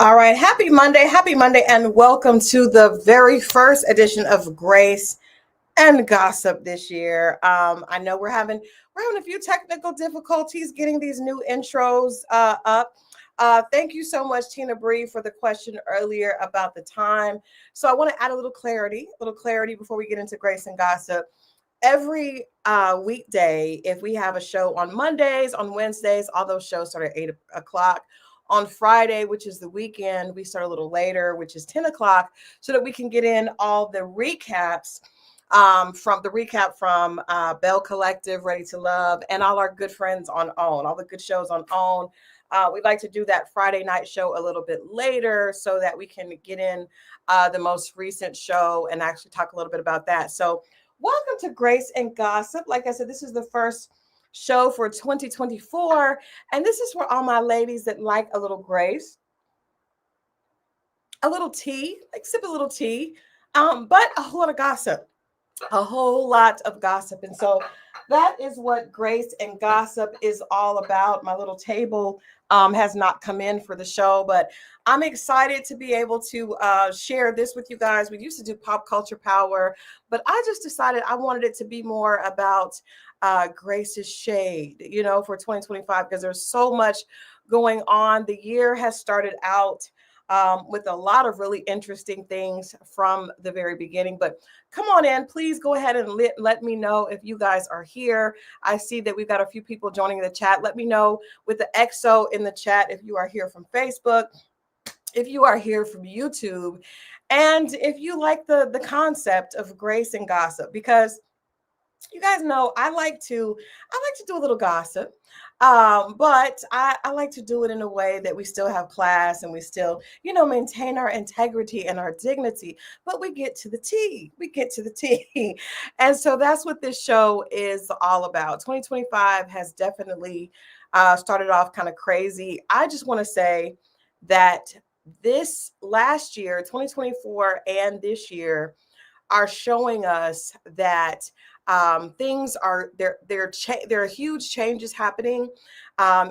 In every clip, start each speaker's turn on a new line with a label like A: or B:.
A: All right, happy Monday, and welcome to the very first edition of Grace and Gossip this year. I know we're having a few technical difficulties getting these new intros up. Thank you so much, Tina Bree, for the question earlier about the time. So I want to add a little clarity before we get into Grace and Gossip. Every weekday, if we have a show on Mondays, on Wednesdays, all those shows start at 8 o'clock. On Friday, which is the weekend, we start a little later, which is 10 o'clock, so that we can get in all the recaps from Bell Collective, Ready to Love, and all our good friends on OWN, all the good shows on OWN. We'd like to do that Friday night show a little bit later so that we can get in the most recent show and actually talk a little bit about that. So welcome to Grace and Gossip. Like I said, this is the first show for 2024. And this is for all my ladies that like a little grace, a little tea, like sip a little tea, but a whole lot of gossip, a whole lot of gossip. And so that is what Grace and Gossip is all about. My little table has not come in for the show, but I'm excited to be able to share this with you guys. We used to do Pop Culture Power, but I just decided I wanted it to be more about Grace's shade, for 2025, because there's so much going on. The year has started out with a lot of really interesting things from the very beginning. But come on in, please go ahead and let me know if you guys are here. I see that we've got a few people joining the chat. Let me know with the XO in the chat if you are here from Facebook, if you are here from YouTube, and if you like the concept of Grace and Gossip, because you guys know I like to do a little gossip, but I like to do it in a way that we still have class and we still maintain our integrity and our dignity, but we get to the tea. And so that's what this show is all about. 2025 has definitely started off kind of crazy. I just want to say that this last year, 2024, and this year are showing us that things are there are huge changes happening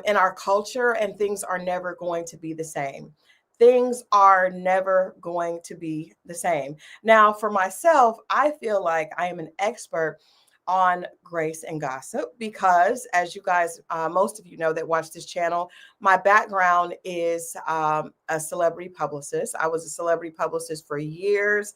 A: in our culture, and things are never going to be the same. Things are never going to be the same. Now, for myself, I feel like I am an expert on Grace and Gossip because, as you guys, most of you know that watch this channel, my background is a celebrity publicist. I was a celebrity publicist for years.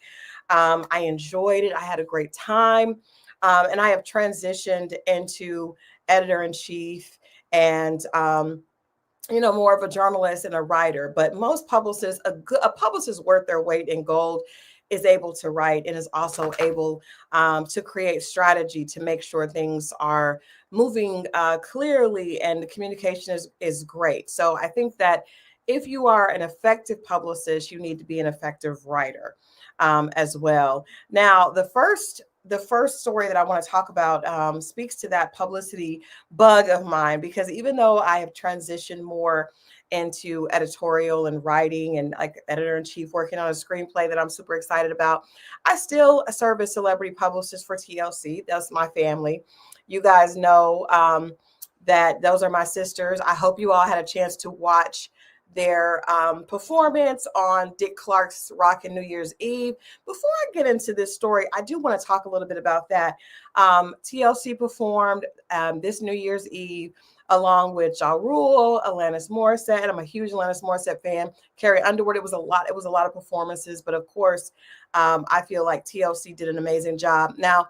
A: I enjoyed it. I had a great time. And I have transitioned into editor in chief and, more of a journalist and a writer. But most publicists, a publicist worth their weight in gold is able to write and is also able to create strategy to make sure things are moving clearly and the communication is great. So I think that if you are an effective publicist, you need to be an effective writer as well. Now, the first story that I want to talk about speaks to that publicity bug of mine, because even though I have transitioned more into editorial and writing and like editor in chief, working on a screenplay that I'm super excited about, I still serve as celebrity publicist for TLC. That's my family. You guys know that those are my sisters. I hope you all had a chance to watch their performance on Dick Clark's Rockin' New Year's Eve. Before I get into this story, I do want to talk a little bit about that. TLC performed this New Year's Eve along with Ja Rule, Alanis Morissette. I'm a huge Alanis Morissette fan. Carrie Underwood. It was a lot of performances, but of course, I feel like TLC did an amazing job. Now,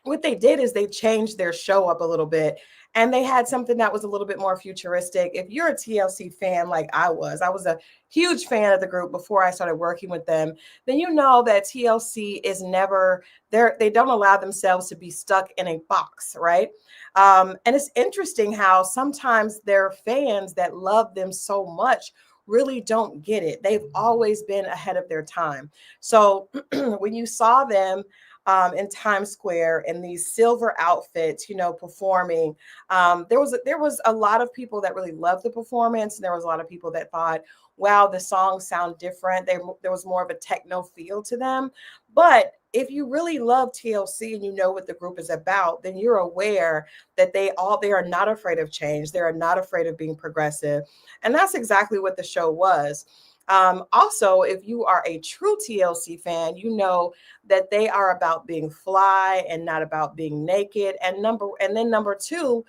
A: what they did is they changed their show up a little bit, and they had something that was a little bit more futuristic. If you're a TLC fan like I was a huge fan of the group before I started working with them, then you know that TLC is never there. They don't allow themselves to be stuck in a box, right? And it's interesting how sometimes their fans that love them so much really don't get it. They've always been ahead of their time. So when you saw them in Times Square in these silver outfits, performing. There was a lot of people that really loved the performance, and there was a lot of people that thought, "Wow, the songs sound different." There was more of a techno feel to them. But if you really love TLC and you know what the group is about, then you're aware that they are not afraid of change. They are not afraid of being progressive, and that's exactly what the show was. Also, if you are a true TLC fan, you know that they are about being fly and not about being naked. And then number two,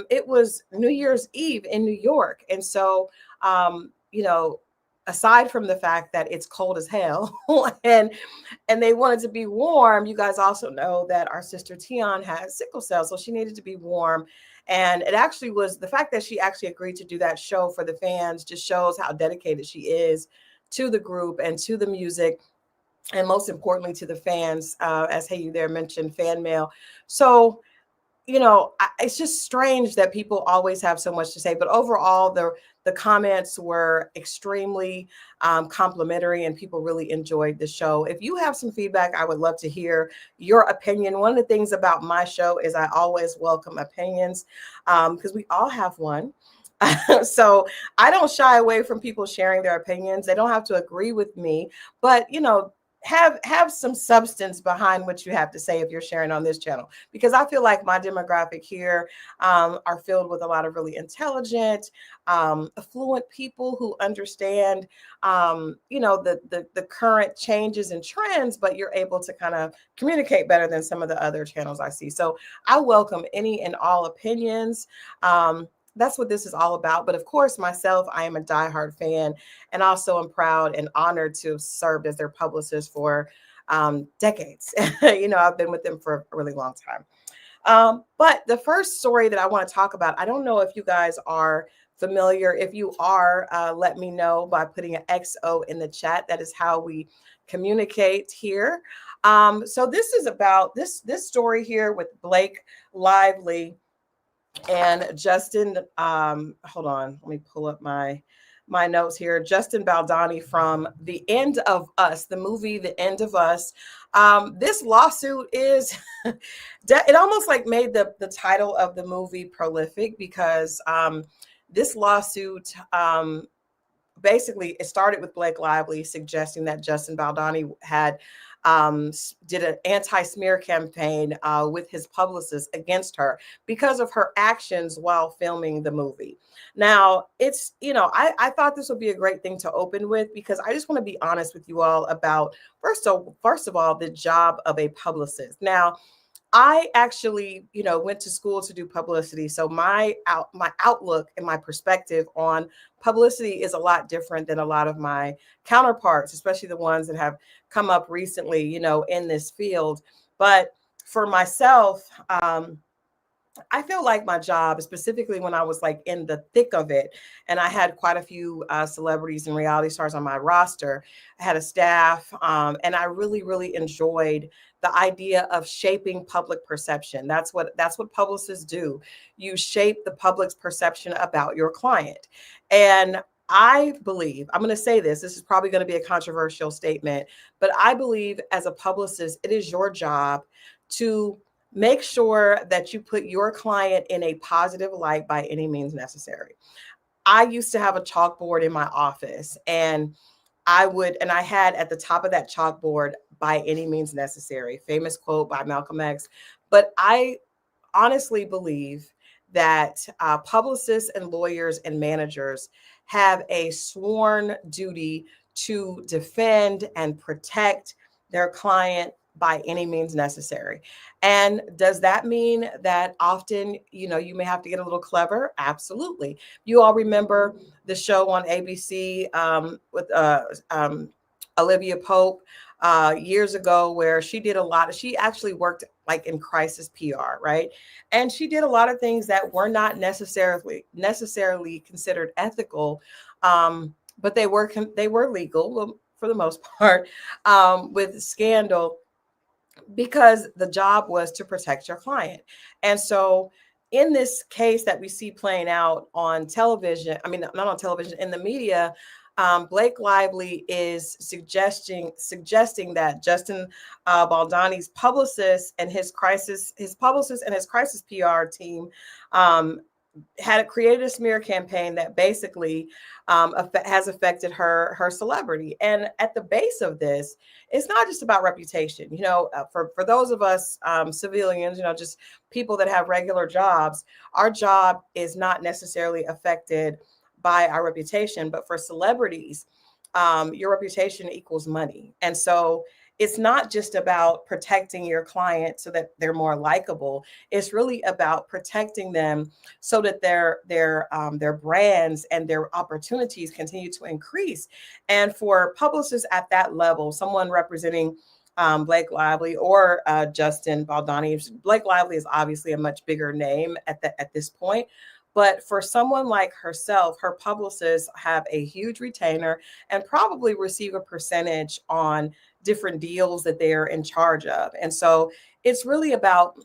A: it was New Year's Eve in New York, and so you know, aside from the fact that it's cold as hell and they wanted to be warm, you guys also know that our sister Tion has sickle cell, so she needed to be warm. And it actually was the fact that she actually agreed to do that show for the fans just shows how dedicated she is to the group and to the music, and most importantly to the fans. As Hey You There mentioned, fan mail. So it's just strange that people always have so much to say. But overall, the comments were extremely complimentary, and people really enjoyed the show. If you have some feedback, I would love to hear your opinion. One of the things about my show is I always welcome opinions because we all have one. So I don't shy away from people sharing their opinions. They don't have to agree with me, but have some substance behind what you have to say if you're sharing on this channel, because I feel like my demographic here are filled with a lot of really intelligent, affluent people who understand the current changes and trends, but you're able to kind of communicate better than some of the other channels I see. So I welcome any and all opinions. That's what this is all about. But of course, myself, I am a diehard fan, and also am proud and honored to have served as their publicist for decades. I've been with them for a really long time. But the first story that I want to talk about, I don't know if you guys are familiar. If you are, let me know by putting an XO in the chat. That is how we communicate here. So this is about this story here with Blake Lively and Justin. Hold on, let me pull up my notes here. Justin Baldoni from The End of Us, the movie The End of Us. This lawsuit is it almost like made the title of the movie prolific, because this lawsuit basically, it started with Blake Lively suggesting that Justin Baldoni had did an anti-smear campaign with his publicist against her because of her actions while filming the movie. Now, it's, I thought this would be a great thing to open with, because I just want to be honest with you all about, first of all, the job of a publicist. Now, I actually, went to school to do publicity. So my outlook and my perspective on publicity is a lot different than a lot of my counterparts, especially the ones that have come up recently, in this field. But for myself, I feel like my job, specifically when I was like in the thick of it, and I had quite a few celebrities and reality stars on my roster. I had a staff, and I really, really enjoyed the idea of shaping public perception. That's what publicists do. You shape the public's perception about your client. And I believe, I'm going to say this is probably going to be a controversial statement, but I believe as a publicist, it is your job to make sure that you put your client in a positive light by any means necessary. I used to have a chalkboard in my office, and I had at the top of that chalkboard, by any means necessary, famous quote by Malcolm X. But I honestly believe that publicists and lawyers and managers have a sworn duty to defend and protect their client by any means necessary. And does that mean that often, you may have to get a little clever? Absolutely. You all remember the show on ABC with Olivia Pope years ago, where she actually worked like in crisis PR, right? And she did a lot of things that were not necessarily considered ethical, but they were legal for the most part, with scandal, because the job was to protect your client. And so in this case that we see playing out on television, I mean, not on television, in the media, Blake Lively is suggesting that Justin Baldoni's publicist and his crisis PR team had created a smear campaign that basically has affected her celebrity. And at the base of this, it's not just about reputation. For those of us civilians, just people that have regular jobs, our job is not necessarily affected by our reputation. But for celebrities, your reputation equals money. And so it's not just about protecting your client so that they're more likable. It's really about protecting them so that their brands and their opportunities continue to increase. And for publicists at that level, someone representing Blake Lively or Justin Baldoni. Blake Lively is obviously a much bigger name at this point. But for someone like herself, her publicists have a huge retainer and probably receive a percentage on different deals that they're in charge of. And so it's really about,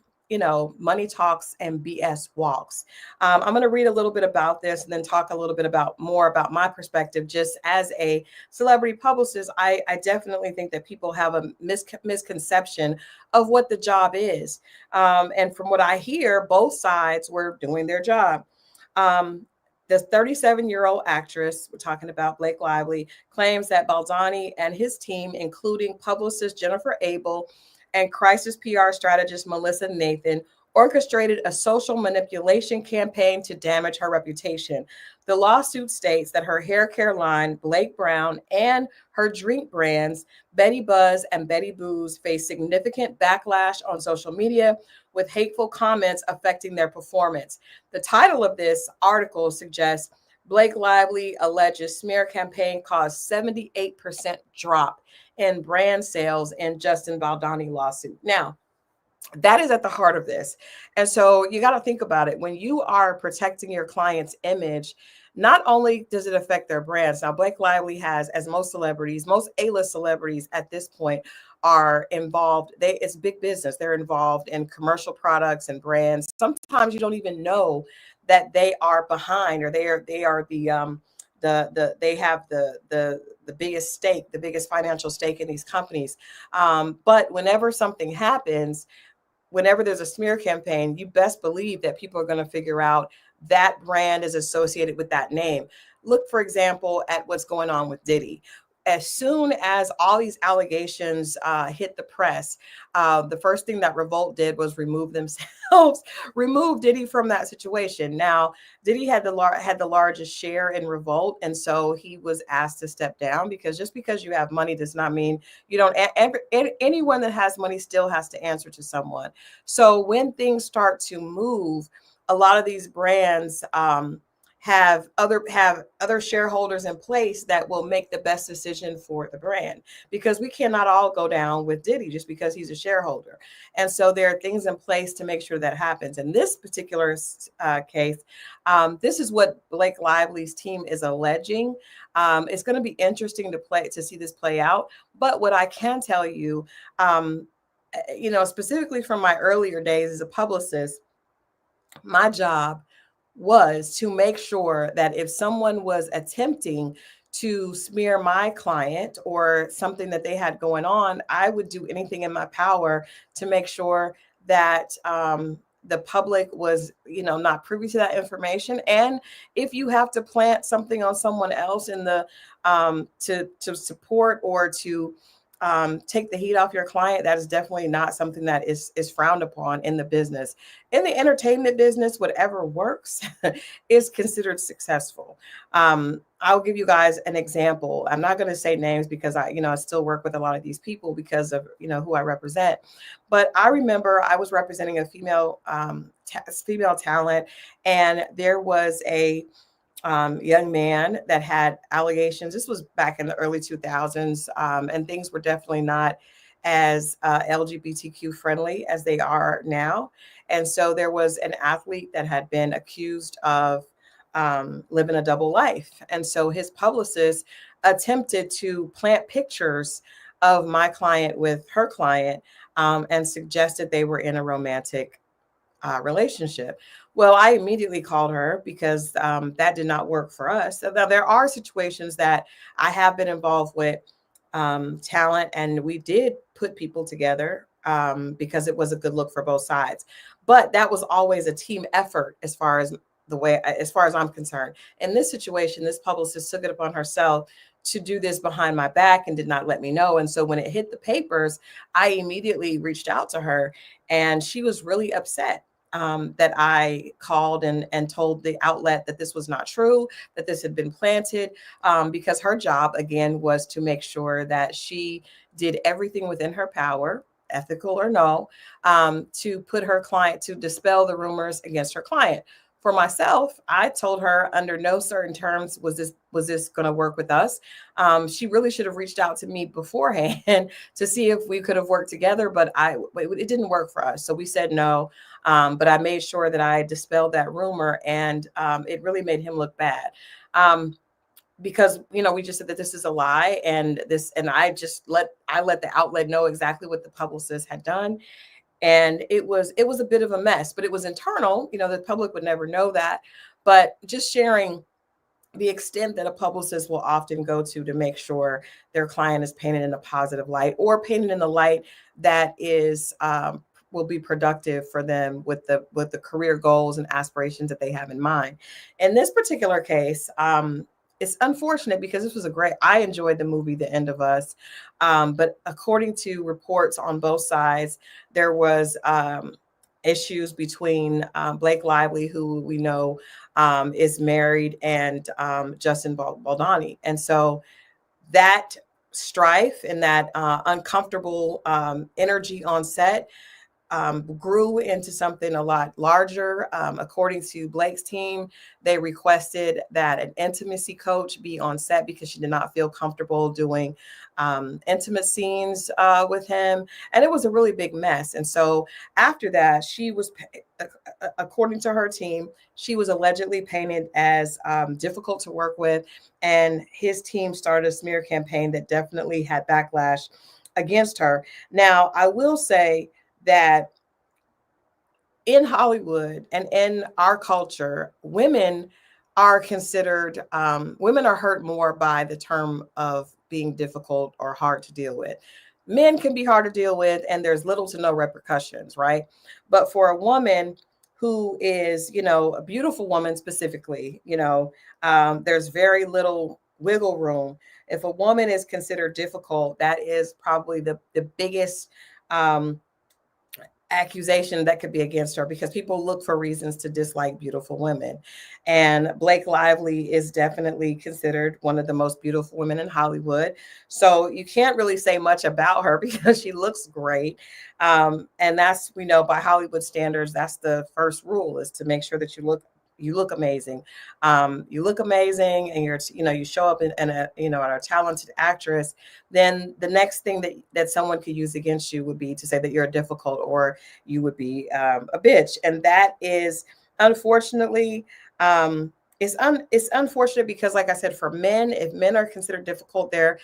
A: money talks and BS walks. I'm going to read a little bit about this and then talk a little bit about more about my perspective. Just as a celebrity publicist, I definitely think that people have a misconception of what the job is. And from what I hear, both sides were doing their job. The 37-year-old actress, we're talking about Blake Lively, claims that Baldoni and his team, including publicist Jennifer Abel and crisis PR strategist Melissa Nathan, orchestrated a social manipulation campaign to damage her reputation. The lawsuit states that her hair care line, Blake Brown, and her drink brands, Betty Buzz and Betty Booze, face significant backlash on social media with hateful comments affecting their performance. The title of this article suggests Blake Lively alleges smear campaign caused 78% drop in brand sales in Justin Baldoni lawsuit. Now, that is at the heart of this. And so you got to think about it. When you are protecting your client's image, not only does it affect their brands. Now, Blake Lively has, as most celebrities, most A-list celebrities at this point are involved. It's big business. They're involved in commercial products and brands. Sometimes you don't even know that they are behind, or they are they have the biggest stake, the biggest financial stake in these companies. But whenever something happens, whenever there's a smear campaign, you best believe that people are going to figure out that brand is associated with that name. Look, for example, at what's going on with Diddy. As soon as all these allegations hit the press, the first thing that Revolt did was remove themselves, remove Diddy from that situation. Now, Diddy had the largest share in Revolt, and so he was asked to step down, because just because you have money does not mean you don't. Anyone that has money still has to answer to someone. So when things start to move, a lot of these brands have other shareholders in place that will make the best decision for the brand, because we cannot all go down with Diddy just because he's a shareholder. And so there are things in place to make sure that happens. In this particular case, this is what Blake Lively's team is alleging. It's going to be interesting to see this play out. But what I can tell you, specifically from my earlier days as a publicist, my job was to make sure that if someone was attempting to smear my client or something that they had going on, I would do anything in my power to make sure that the public was, not privy to that information. And if you have to plant something on someone else in the to support or to take the heat off your client, that is definitely not something that is frowned upon in the business. In the entertainment business, whatever works is considered successful. I'll give you guys an example. I'm not going to say names because I still work with a lot of these people because of, who I represent. But I remember I was representing a female talent, and there was a young man that had allegations. This was back in the early 2000s, and things were definitely not as LGBTQ friendly as they are now. And so there was an athlete that had been accused of living a double life. And so his publicist attempted to plant pictures of my client with her client and suggested they were in a romantic relationship. Well, I immediately called her because that did not work for us. So now there are situations that I have been involved with talent, and we did put people together because it was a good look for both sides. But that was always a team effort as far as I'm concerned. In this situation, this publicist took it upon herself to do this behind my back and did not let me know. And so when it hit the papers, I immediately reached out to her, and she was really upset. that I called and told the outlet that this was not true, that this had been planted, because her job, again, was to make sure that she did everything within her power, ethical or no, to put her client, to dispel the rumors against her client. For myself, I told her under no certain terms was this going to work with us. She really should have reached out to me beforehand to see if we could have worked together, but it didn't work for us. So we said no. But I made sure that I dispelled that rumor, and it really made him look bad. Because we just said that this is a lie, and I let the outlet know exactly what the publicist had done, and it was a bit of a mess, but it was internal. The public would never know that, but just sharing the extent that a publicist will often go to make sure their client is painted in a positive light, or painted in the light that is will be productive for them with the career goals and aspirations that they have in mind. In this particular case, it's unfortunate because this was I enjoyed the movie The End of Us, but according to reports on both sides, there was issues between Blake Lively, who we know is married, and Justin Baldoni. And so that strife and that uncomfortable energy on set grew into something a lot larger. According to Blake's team, they requested that an intimacy coach be on set because she did not feel comfortable doing intimate scenes with him. And it was a really big mess. And so after that, according to her team, she was allegedly painted as difficult to work with. And his team started a smear campaign that definitely had backlash against her. Now, I will say that in Hollywood and in our culture, women are hurt more by the term of being difficult or hard to deal with. Men can be hard to deal with, and there's little to no repercussions, right? But for a woman who is, a beautiful woman specifically, there's very little wiggle room. If a woman is considered difficult, that is probably the biggest accusation that could be against her, because people look for reasons to dislike beautiful women. And Blake Lively is definitely considered one of the most beautiful women in Hollywood. So you can't really say much about her because she looks great. And that's, we know by Hollywood standards, that's the first rule, is to make sure that you look amazing. You look amazing, and you show up and a talented actress. Then the next thing that someone could use against you would be to say that you're difficult, or you would be a bitch. And that is, unfortunately, it's unfortunate because, like I said, for men, if men are considered difficult, they're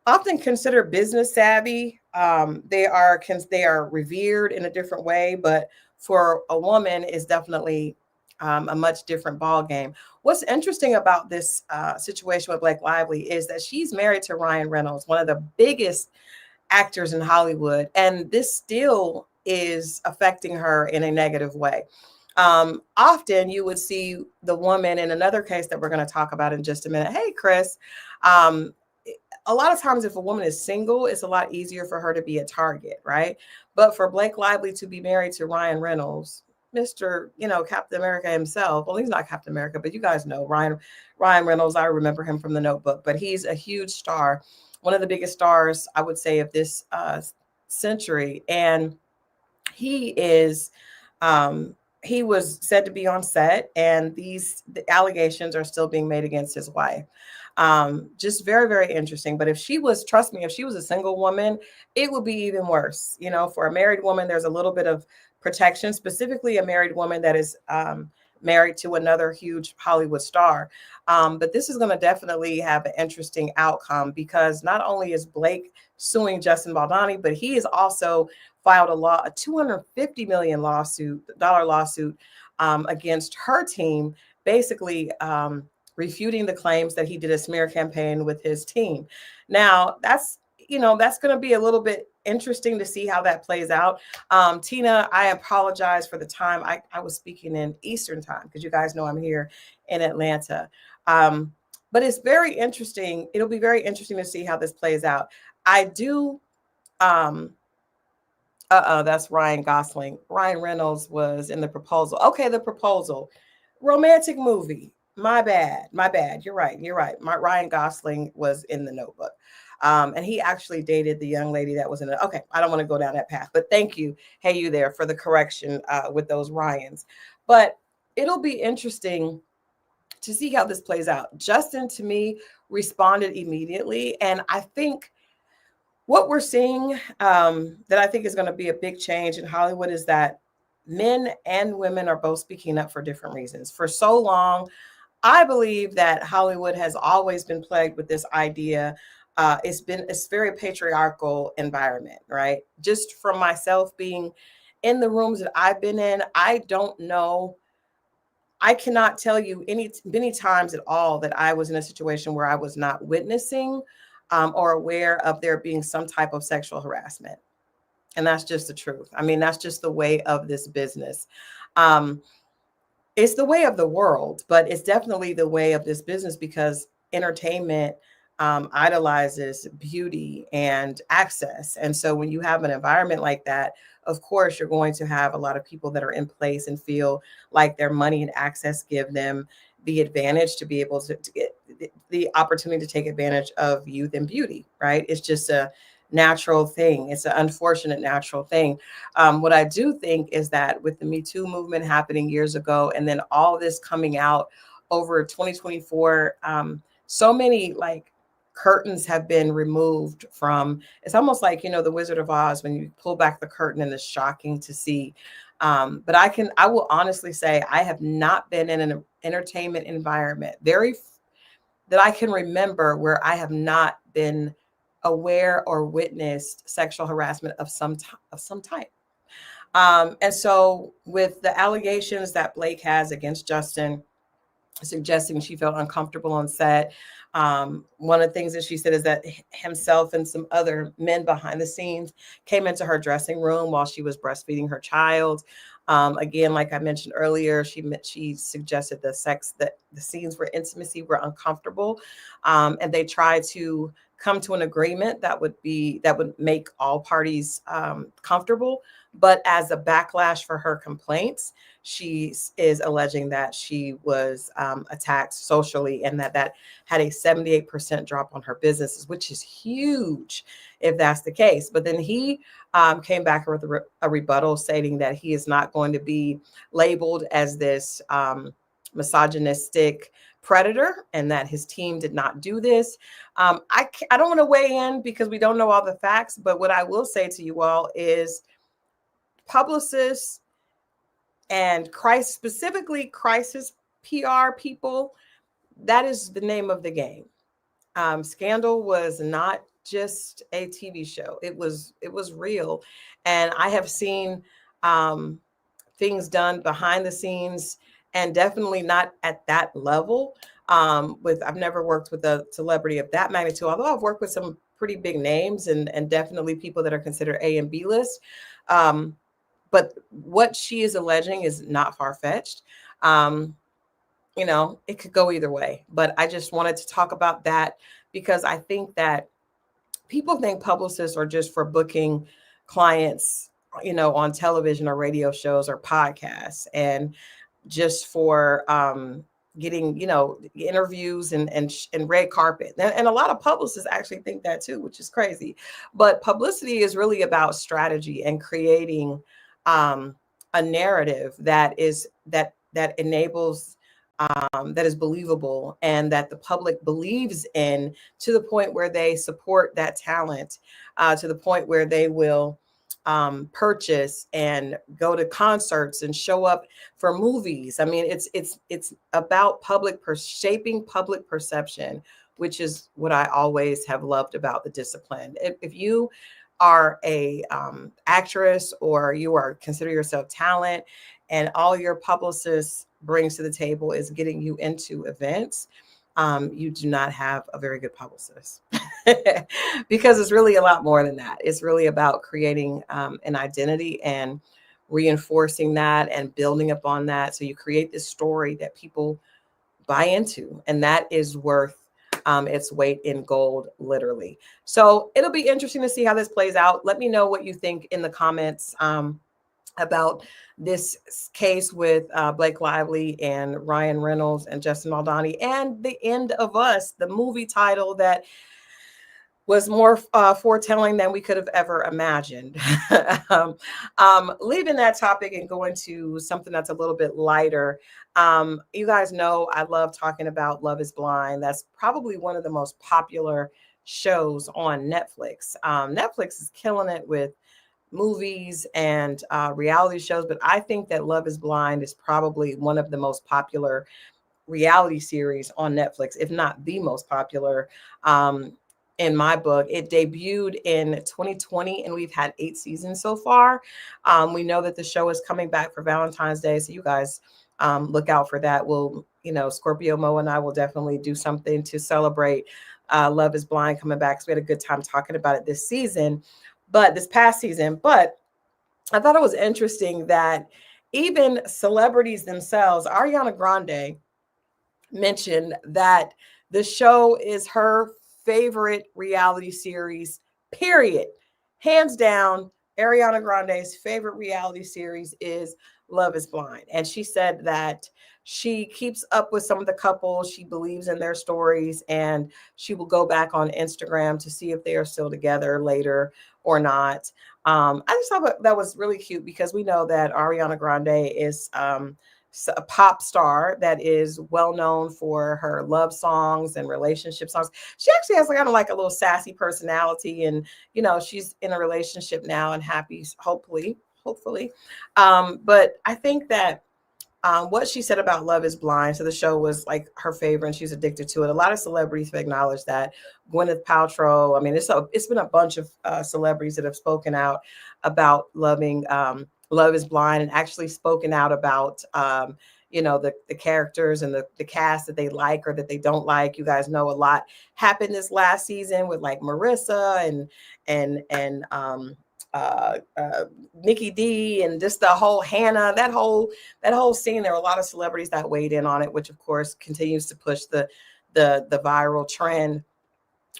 A: often considered business savvy. They are revered in a different way, but for a woman, is definitely a much different ball game. What's interesting about this situation with Blake Lively is that she's married to Ryan Reynolds, one of the biggest actors in Hollywood, and this still is affecting her in a negative way. Often you would see the woman in another case that we're going to talk about in just a minute. Hey, Chris. A lot of times, if a woman is single, it's a lot easier for her to be a target, right? But for Blake Lively to be married to Ryan Reynolds, Mr. Captain America himself. Well, he's not Captain America, but you guys know Ryan Reynolds. I remember him from The Notebook, but he's a huge star, one of the biggest stars, I would say, of this century. And he is he was said to be on set, and the allegations are still being made against his wife. Just very, very interesting. But trust me, if she was a single woman, it would be even worse. For a married woman, there's a little bit of protection, specifically a married woman that is married to another huge Hollywood star. But this is going to definitely have an interesting outcome, because not only is Blake suing Justin Baldoni, but he has also filed a $250 million lawsuit against her team, basically refuting the claims that he did a smear campaign with his team. Now, that's going to be a little bit interesting to see how that plays out. Tina, I apologize for the time. I was speaking in Eastern time, because you guys know I'm here in Atlanta. But it's very interesting. It'll be very interesting to see how this plays out. I do That's Ryan Gosling. Ryan Reynolds was in The Proposal. Okay, The Proposal. Romantic movie. My bad. My bad. You're right. You're right. Ryan Gosling was in The Notebook. And he actually dated the young lady that was in it. Okay, I don't want to go down that path, but thank you. Hey, you there for the correction with those Ryans. But it'll be interesting to see how this plays out. Justin, to me, responded immediately. And I think what we're seeing that I think is going to be a big change in Hollywood is that men and women are both speaking up for different reasons. For so long, I believe that Hollywood has always been plagued with this idea. It's very patriarchal environment, right? Just from myself being in the rooms that I've been in, I don't know. I cannot tell you many times at all that I was in a situation where I was not witnessing or aware of there being some type of sexual harassment. And that's just the truth. I mean, that's just the way of this business. Um, it's the way of the world, but it's definitely the way of this business because entertainment idolizes beauty and access. And so when you have an environment like that, of course, you're going to have a lot of people that are in place and feel like their money and access give them the advantage to be able to get the opportunity to take advantage of youth and beauty, right? It's just a natural thing. It's an unfortunate natural thing. What I do think is that with the Me Too movement happening years ago, and then all this coming out over 2024, so many like curtains have been removed from. It's almost like the Wizard of Oz when you pull back the curtain and it's shocking to see. But I will honestly say I have not been in an entertainment environment that I can remember where I have not been aware or witnessed sexual harassment of some type. And so with the allegations that Blake has against Justin, suggesting she felt uncomfortable on set. One of the things that she said is that himself and some other men behind the scenes came into her dressing room while she was breastfeeding her child. Again, like I mentioned earlier, she suggested that the scenes where intimacy were uncomfortable, and they tried to come to an agreement that would make all parties comfortable. But as a backlash for her complaints, she is alleging that she was attacked socially and that had a 78% drop on her businesses, which is huge if that's the case. But then he came back with a rebuttal stating that he is not going to be labeled as this misogynistic predator and that his team did not do this. I don't want to weigh in because we don't know all the facts, but what I will say to you all is publicists and specifically crisis PR people, that is the name of the game. Scandal was not just a TV show. It was real. And I have seen things done behind the scenes and definitely not at that level. I've never worked with a celebrity of that magnitude, although I've worked with some pretty big names and definitely people that are considered A and B list. But what she is alleging is not far-fetched. It could go either way. But I just wanted to talk about that because I think that people think publicists are just for booking clients, on television or radio shows or podcasts and just for getting, interviews and red carpet. And a lot of publicists actually think that too, which is crazy. But publicity is really about strategy and creating a narrative that enables that is believable and that the public believes in, to the point where they support that talent, to the point where they will purchase and go to concerts and show up for movies. I mean, it's about shaping public perception, which is what I always have loved about the discipline. If you are a actress or consider yourself talent and all your publicist brings to the table is getting you into events, you do not have a very good publicist because it's really a lot more than that. It's really about creating an identity and reinforcing that and building upon that. So you create this story that people buy into, and that is worth its weight in gold, literally. So it'll be interesting to see how this plays out. Let me know what you think in the comments about this case with Blake Lively and Ryan Reynolds and Justin Maldani, and The End of Us, the movie title that was more foretelling than we could have ever imagined. Leaving that topic and going to something that's a little bit lighter. You guys know I love talking about Love is Blind. That's probably one of the most popular shows on Netflix. Netflix is killing it with movies and reality shows, but I think that Love is Blind is probably one of the most popular reality series on Netflix, if not the most popular. In my book, it debuted in 2020 and we've had 8 seasons so far. We know that the show is coming back for Valentine's Day, so you guys look out for that. We'll, Scorpio Mo and I will definitely do something to celebrate Love is Blind coming back, because we had a good time talking about it this past season. But I thought it was interesting that even celebrities themselves, Ariana Grande mentioned that the show is her favorite reality series, period. Hands down, Ariana Grande's favorite reality series is Love is Blind. And she said that she keeps up with some of the couples. She believes in their stories, and she will go back on Instagram to see if they are still together later or not. I just thought that was really cute, because we know that Ariana Grande is a pop star that is well known for her love songs and relationship songs. She actually has kind of like a little sassy personality, and she's in a relationship now and happy, hopefully. But I think that what she said about Love is Blind, so the show was like her favorite and she's addicted to it. A lot of celebrities have acknowledged that. Gwyneth Paltrow, I mean, it's been a bunch of celebrities that have spoken out about loving Love is Blind, and actually spoken out about the characters and the cast that they like or that they don't like. You guys know a lot happened this last season with like Marissa and Nikki D, and just the whole Hannah, that whole scene. There were a lot of celebrities that weighed in on it, which of course continues to push the viral trend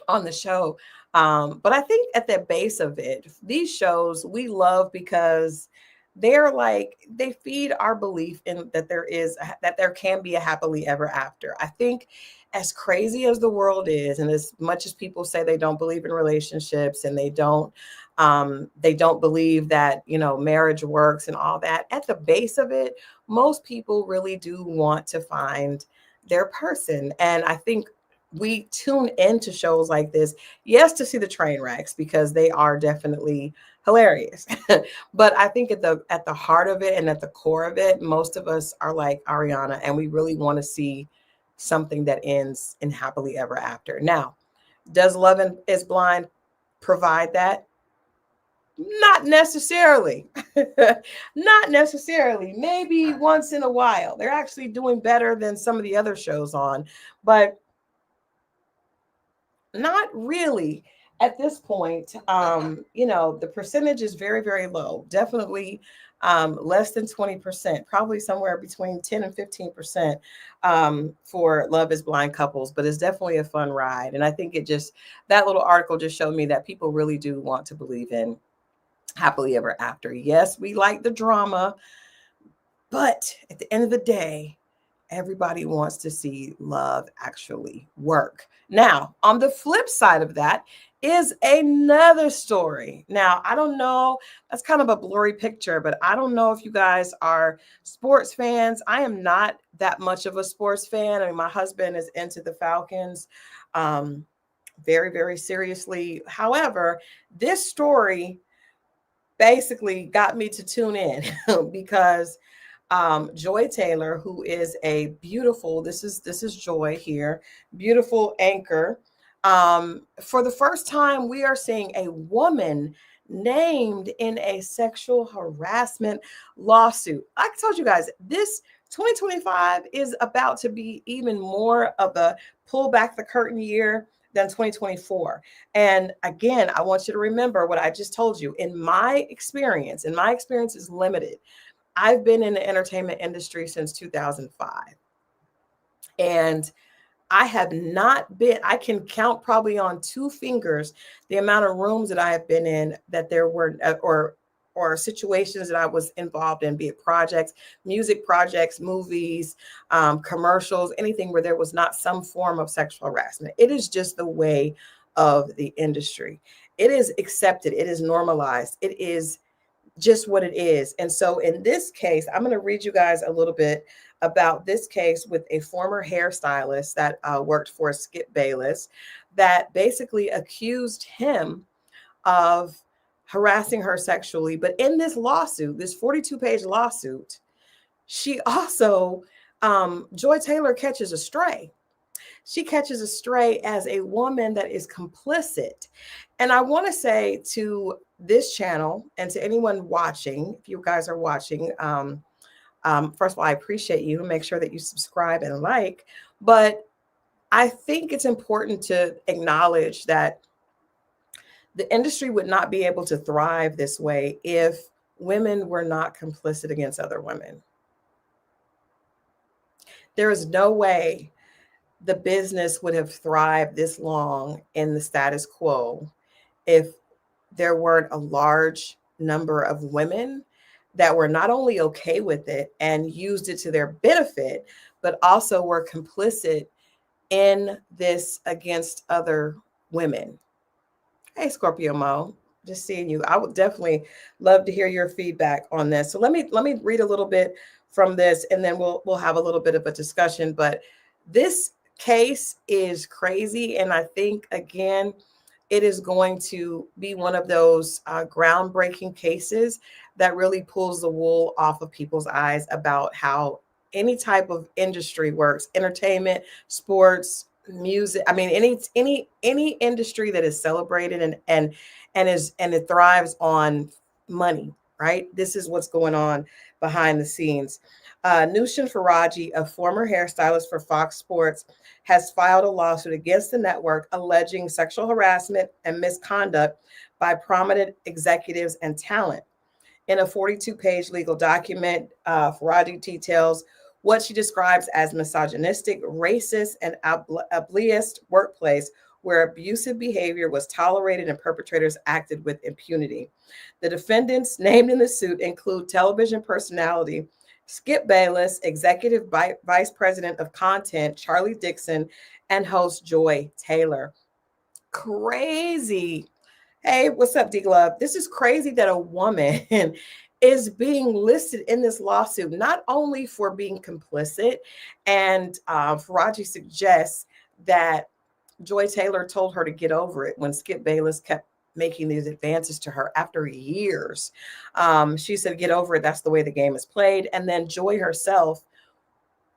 A: on the show. But I think at the base of it, these shows we love because they feed our belief in that there can be a happily ever after. I think as crazy as the world is, and as much as people say they don't believe in relationships and they don't believe that marriage works and all that, at the base of it, most people really do want to find their person. And I think we tune into shows like this, yes, to see the train wrecks, because they are definitely hilarious. But I think at the heart of it and at the core of it, most of us are like Ariana, and we really want to see something that ends in happily ever after. Now, does Love is Blind provide that? Not necessarily. Not necessarily. Maybe once in a while. They're actually doing better than some of the other shows on, but not really at this point. The percentage is very, very low. Definitely less than 20%, probably somewhere between 10 and 15% for Love is Blind couples, but it's definitely a fun ride. And I think that little article just showed me that people really do want to believe in happily ever after. Yes, we like the drama, but at the end of the day, everybody wants to see love actually work. Now, on the flip side of that is another story. Now, I don't know, that's kind of a blurry picture, but I don't know if you guys are sports fans. I am not that much of a sports fan. I mean, my husband is into the Falcons very, very seriously. However, this story basically got me to tune in because Joy Taylor, who is a beautiful, this is Joy here, beautiful anchor. For the first time, we are seeing a woman named in a sexual harassment lawsuit. I told you guys, this 2025 is about to be even more of a pull back the curtain year than 2024. And again, I want you to remember what I just told you. In my experience is limited. I've been in the entertainment industry since 2005. And I have not been, I can count probably on two fingers the amount of rooms that I have been in that there were, or situations that I was involved in, be it projects, music projects, movies, commercials, anything where there was not some form of sexual harassment. It is just the way of the industry. It is accepted. It is normalized. It is just what it is. And so in this case, I'm going to read you guys a little bit about this case with a former hairstylist that worked for Skip Bayless, that basically accused him of harassing her sexually. But in this lawsuit, this 42-page lawsuit, she also, Joy Taylor catches a stray. She catches a stray as a woman that is complicit. And I want to say to this channel and to anyone watching, if you guys are watching, first of all, I appreciate you. Make sure that you subscribe and like. But I think it's important to acknowledge that the industry would not be able to thrive this way if women were not complicit against other women. There is no way the business would have thrived this long in the status quo if there weren't a large number of women that were not only okay with it and used it to their benefit, but also were complicit in this against other women. Hey, Scorpio Mo, just seeing you. I would definitely love to hear your feedback on this. So let me read a little bit from this, and then we'll have a little bit of a discussion. But this case is crazy, and I think again, it is going to be one of those groundbreaking cases that really pulls the wool off of people's eyes about how any type of industry works: entertainment, sports, music. I mean, any industry that is celebrated and it thrives on money, right? This is what's going on behind the scenes. Nushin Faraji, a former hairstylist for Fox Sports, has filed a lawsuit against the network alleging sexual harassment and misconduct by prominent executives and talent. In a 42-page legal document, Faraji details what she describes as misogynistic, racist, and ableist workplace where abusive behavior was tolerated and perpetrators acted with impunity. The defendants named in the suit include television personality Skip Bayless, Executive Vice President of Content Charlie Dixon, and host Joy Taylor. Crazy. Hey, what's up, D-Glove? This is crazy that a woman is being listed in this lawsuit, not only for being complicit, and Faraji suggests that Joy Taylor told her to get over it when Skip Bayless kept making these advances to her after years. She said, get over it. That's the way the game is played. And then Joy herself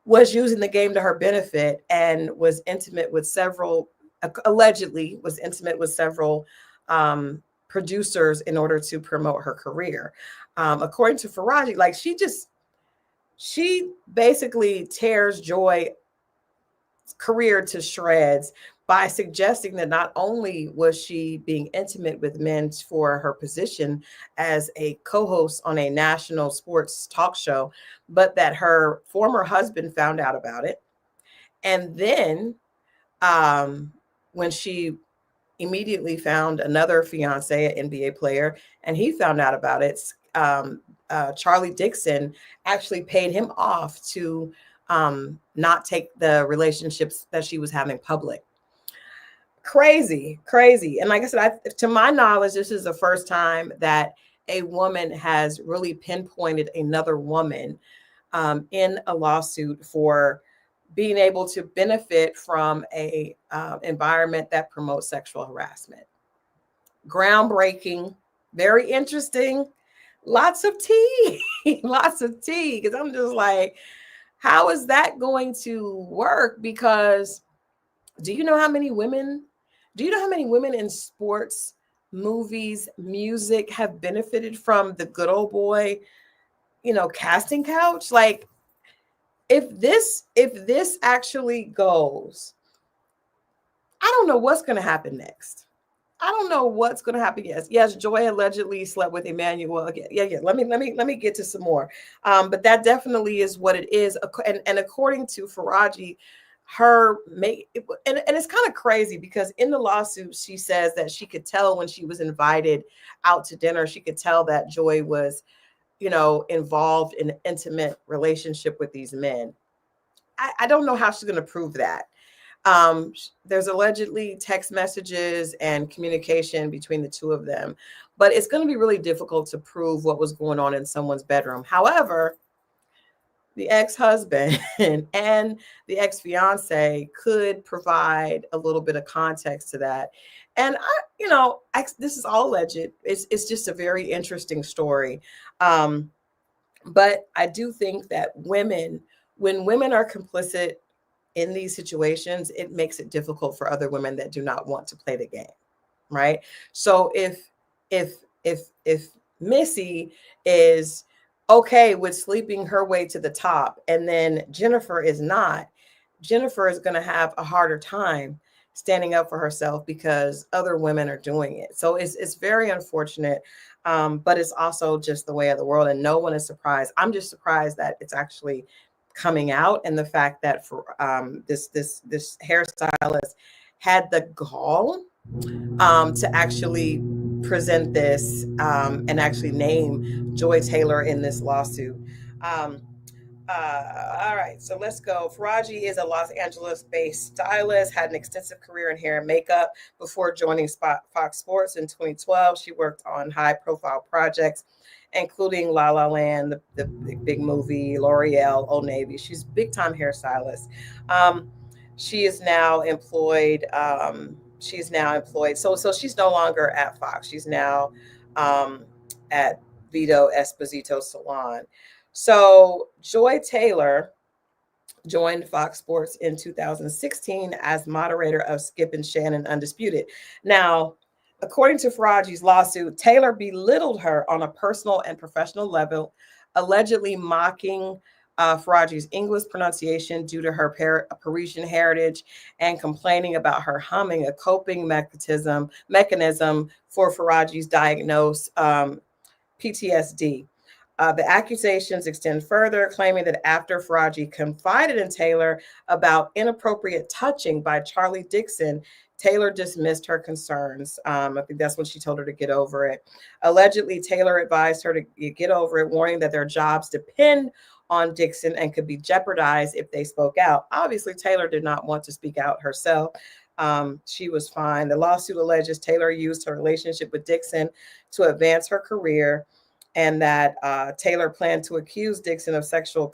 A: was using the game to her benefit and was intimate with several, allegedly was intimate with several producers in order to promote her career. According to Faraji, like she basically tears Joy's career to shreds by suggesting that not only was she being intimate with men for her position as a co-host on a national sports talk show, but that her former husband found out about it. And then when she immediately found another fiance, an NBA player, and he found out about it, Charlie Dixon actually paid him off to not take the relationships that she was having public. Crazy. And like I said, to my knowledge, this is the first time that a woman has really pinpointed another woman in a lawsuit for being able to benefit from a environment that promotes sexual harassment. Groundbreaking, very interesting, lots of tea, lots of tea. Because I'm just like, how is that going to work? Because do you know how many women in sports, movies, music have benefited from the good old boy, casting couch? Like, if this actually goes, I don't know what's going to happen next. I don't know what's going to happen. Yes, Joy allegedly slept with Emmanuel. Yeah. Let me get to some more. But that definitely is what it is. And according to Faraji, her make and it's kind of crazy because in the lawsuit she says that she could tell when she was invited out to dinner, she could tell that Joy was, involved in an intimate relationship with these men. I don't know how she's going to prove that. There's allegedly text messages and communication between the two of them, but it's going to be really difficult to prove what was going on in someone's bedroom. However, the ex-husband and the ex-fiance could provide a little bit of context to that. And this is all alleged. It's just a very interesting story. But I do think that when women are complicit in these situations, it makes it difficult for other women that do not want to play the game, right? So if Missy is okay with sleeping her way to the top and then Jennifer is not, Jennifer is going to have a harder time standing up for herself because other women are doing it. So it's very unfortunate. But it's also just the way of the world, and no one is surprised. I'm just surprised that it's actually coming out, and the fact that for this hairstylist had the gall to actually present this and actually name Joy Taylor in this lawsuit. Um, all right, so let's go. Faraji is a Los Angeles-based stylist, had an extensive career in hair and makeup before joining Fox Sports in 2012. She worked on high-profile projects, including La La Land, the big movie, L'Oreal, Old Navy. She's a big-time hairstylist. She is now employed. So she's no longer at Fox. She's now at Vito Esposito Salon. So Joy Taylor joined Fox Sports in 2016 as moderator of Skip and Shannon Undisputed. Now, according to Faraji's lawsuit, Taylor belittled her on a personal and professional level, allegedly mocking Faraji's English pronunciation due to her Parisian heritage and complaining about her humming, a coping mechanism for Faraji's diagnosed PTSD. The accusations extend further, claiming that after Faraji confided in Taylor about inappropriate touching by Charlie Dixon, Taylor dismissed her concerns. I think that's when she told her to get over it. Allegedly, Taylor advised her to get over it, warning that their jobs depend on Dixon and could be jeopardized if they spoke out. Obviously, Taylor did not want to speak out herself. She was fine. The lawsuit alleges Taylor used her relationship with Dixon to advance her career, and that Taylor planned to accuse Dixon of sexual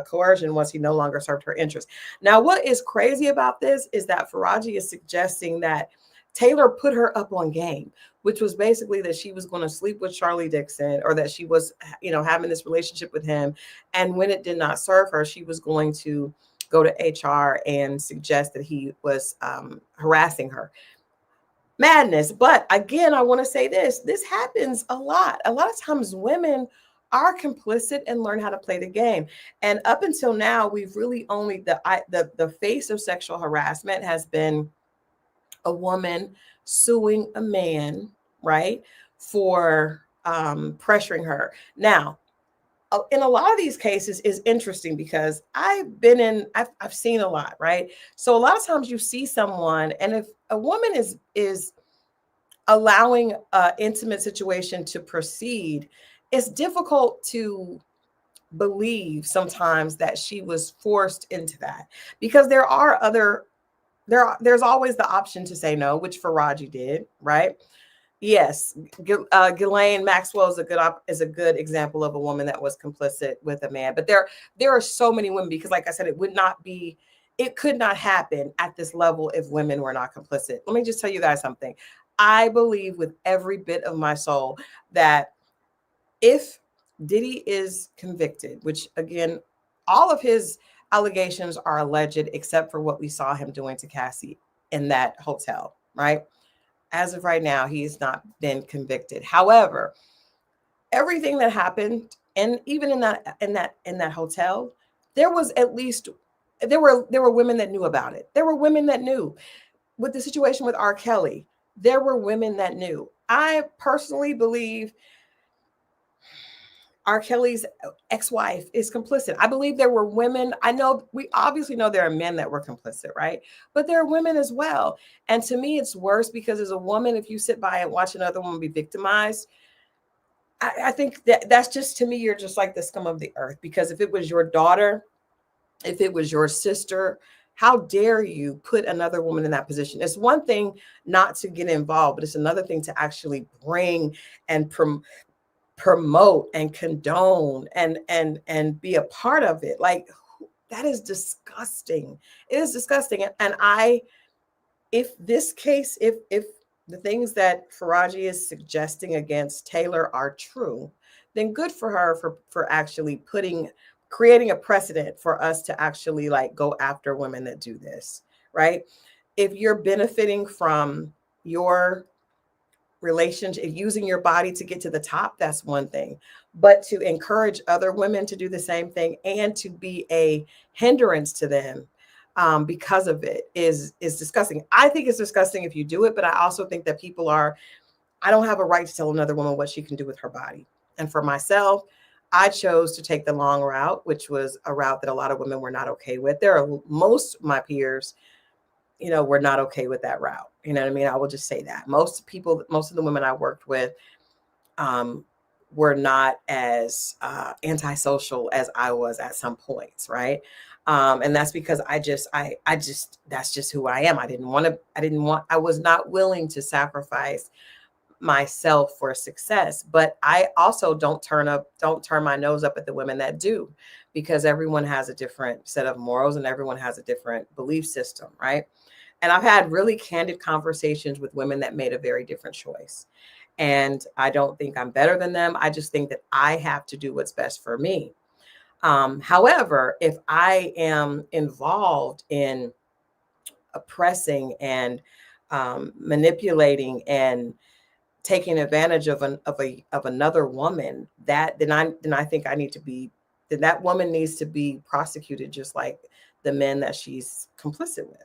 A: coercion once he no longer served her interest. Now, what is crazy about this is that Faraji is suggesting that Taylor put her up on game, which was basically that she was going to sleep with Charlie Dixon, or that she was, having this relationship with him. And when it did not serve her, she was going to go to HR and suggest that he was harassing her. Madness. But again, I want to say this happens a lot. A lot of times women are complicit and learn how to play the game. And up until now, we've really only the face of sexual harassment has been a woman suing a man, right, for pressuring her. Now, in a lot of these cases is interesting because I've seen a lot, right? So a lot of times you see someone, and if a woman is allowing an intimate situation to proceed, it's difficult to believe sometimes that she was forced into that, because there's always the option to say no, which Faraji did, right? Yes, Ghislaine Maxwell is a good example of a woman that was complicit with a man. But there are so many women, because like I said, it could not happen at this level if women were not complicit. Let me just tell you guys something. I believe with every bit of my soul that if Diddy is convicted, which again, all of his allegations are alleged except for what we saw him doing to Cassie in that hotel, right? As of right now, he has not been convicted. However, everything that happened, and even in that hotel, there were women that knew about it. There were women that knew. With the situation with R. Kelly, there were women that knew. I personally believe R. Kelly's ex-wife is complicit. I believe there were women. I know we obviously know there are men that were complicit, right? But there are women as well. And to me, it's worse because as a woman, if you sit by and watch another woman be victimized, I think that that's just, to me, you're just like the scum of the earth. Because if it was your daughter, if it was your sister, how dare you put another woman in that position? It's one thing not to get involved, but it's another thing to actually bring and promote and condone and be a part of it. Like, that is disgusting. It is disgusting. And if this case, if the things that Faraji is suggesting against Taylor are true, then good for her for actually creating a precedent for us to actually like go after women that do this, right? If you're benefiting from your relationship, using your body to get to the top, that's one thing. But to encourage other women to do the same thing and to be a hindrance to them because of it is disgusting. I think it's disgusting if you do it, but I also think that I don't have a right to tell another woman what she can do with her body. And for myself, I chose to take the long route, which was a route that a lot of women were not okay with. There are most of my peers, were not okay with that route. You know what I mean? I will just say that most of the women I worked with were not as antisocial as I was at some points, right? And that's because I that's just who I am. I was not willing to sacrifice myself for success, but I also don't turn my nose up at the women that do, because everyone has a different set of morals and everyone has a different belief system, right? And I've had really candid conversations with women that made a very different choice. And I don't think I'm better than them. I just think that I have to do what's best for me. However, if I am involved in oppressing and manipulating and taking advantage of another woman, then I think that woman needs to be prosecuted just like the men that she's complicit with.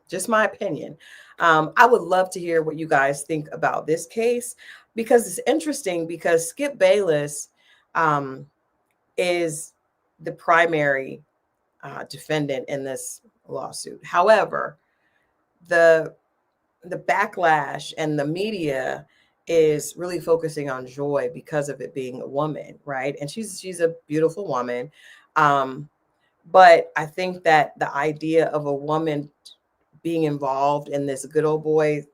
A: Just my opinion. I would love to hear what you guys think about this case, because it's interesting, because Skip Bayless is the primary defendant in this lawsuit. However, the backlash and the media is really focusing on Joy because of it being a woman, right? And she's a beautiful woman. But I think that the idea of a woman being involved in this good old boy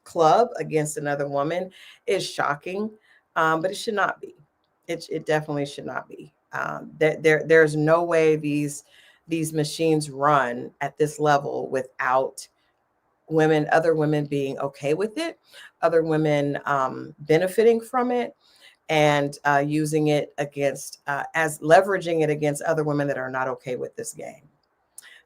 A: club against another woman is shocking, but it should not be. It definitely should not be. There's no way these machines run at this level without other women being okay with it, other women benefiting from it, and using it as leveraging it against other women that are not okay with this game.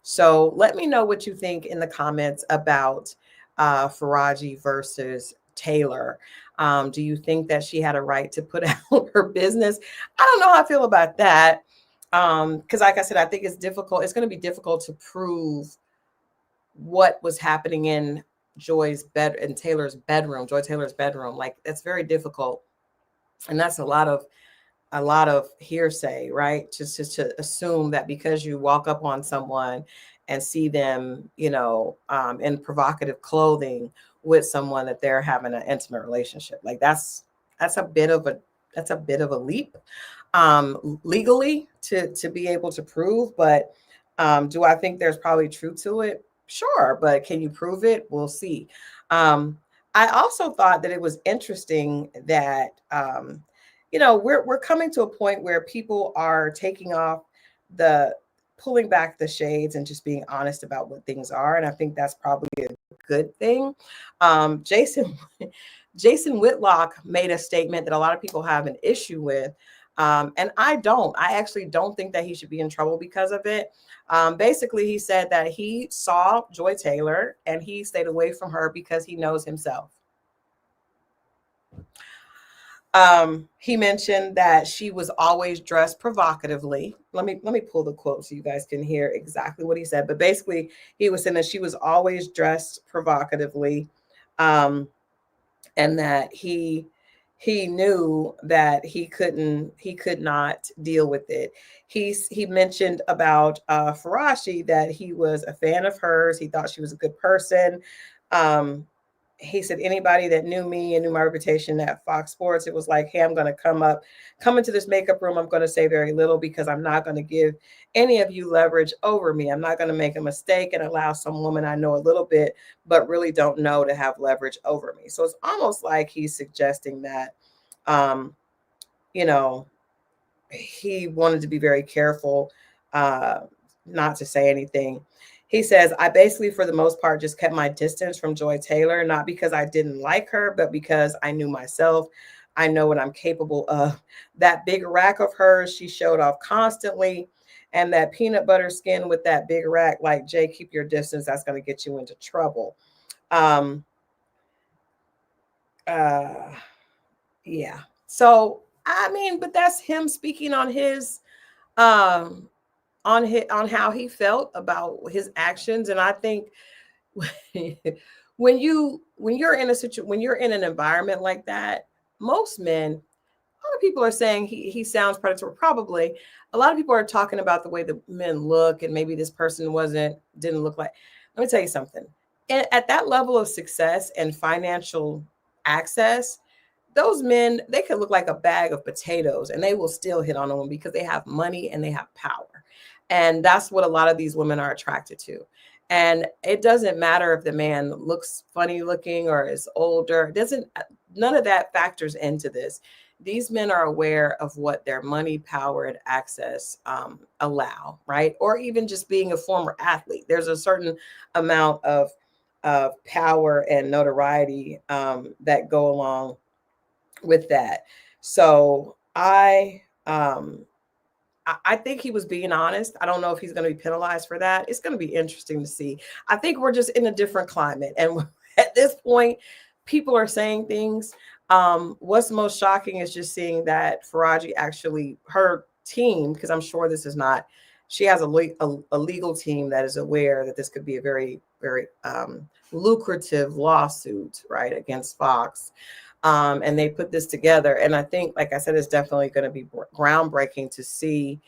A: So let me know what you think in the comments about Faraji versus Taylor. Do you think that she had a right to put out her business? I don't know how I feel about that. Because like I said, I think it's difficult. It's going to be difficult to prove what was happening in Joy Taylor's bedroom. Like, that's very difficult. And that's a lot of hearsay, right? Just to assume that because you walk up on someone and see them, in provocative clothing with someone, that they're having an intimate relationship. Like, that's a bit of a leap legally to be able to prove. But do I think there's probably truth to it? Sure, but can you prove it? We'll see. I also thought that it was interesting that we're coming to a point where people are pulling back the shades and just being honest about what things are. And I think that's probably a good thing. Jason Whitlock made a statement that a lot of people have an issue with. And I actually don't think that he should be in trouble because of it. Basically, he said that he saw Joy Taylor and he stayed away from her because he knows himself. He mentioned that she was always dressed provocatively. Let me pull the quote so you guys can hear exactly what he said. But basically, he was saying that she was always dressed provocatively, and that he he knew that he could not deal with it. He mentioned about Farashi that he was a fan of hers. He thought she was a good person. Um, he said anybody that knew me and knew my reputation at Fox Sports, it was like, hey, I'm going to come into this makeup room. I'm going to say very little because I'm not going to give any of you leverage over me. I'm not going to make a mistake and allow some woman I know a little bit, but really don't know to have leverage over me. So it's almost like he's suggesting that, um, you know, he wanted to be very careful uh, not to say anything. He says, I basically, for the most part, just kept my distance from Joy Taylor, not because I didn't like her, but because I knew myself. I know what I'm capable of. That big rack of hers, she showed off constantly. And that peanut butter skin with that big rack, like, Jay, keep your distance. That's going to get you into trouble. Um, uh, yeah. So, I mean, but that's him speaking um, on how he felt about his actions. And I think when you're in a situation, when you're in an environment like that, most men, a lot of people are saying he sounds predatory. Probably a lot of people are talking about the way the men look, and maybe this person didn't look like. Let me tell you something. At that level of success and financial access, those men, they could look like a bag of potatoes and they will still hit on a woman because they have money and they have power. And that's what a lot of these women are attracted to. And it doesn't matter if the man looks funny looking or is older. It doesn't, none of that factors into this. These men are aware of what their money, power, and access allow, right? Or even just being a former athlete. There's a certain amount of power and notoriety that go along with that. So I think he was being honest. I don't know if he's going to be penalized for that. It's going to be interesting to see. I think we're just in a different climate, and at this point, people are saying things. What's most shocking is just seeing that Faraji actually, her team, because I'm sure this is not. She has a legal team that is aware that this could be a very, very lucrative lawsuit, right, against Fox. And they put this together. And I think, like I said, it's definitely going to be groundbreaking to see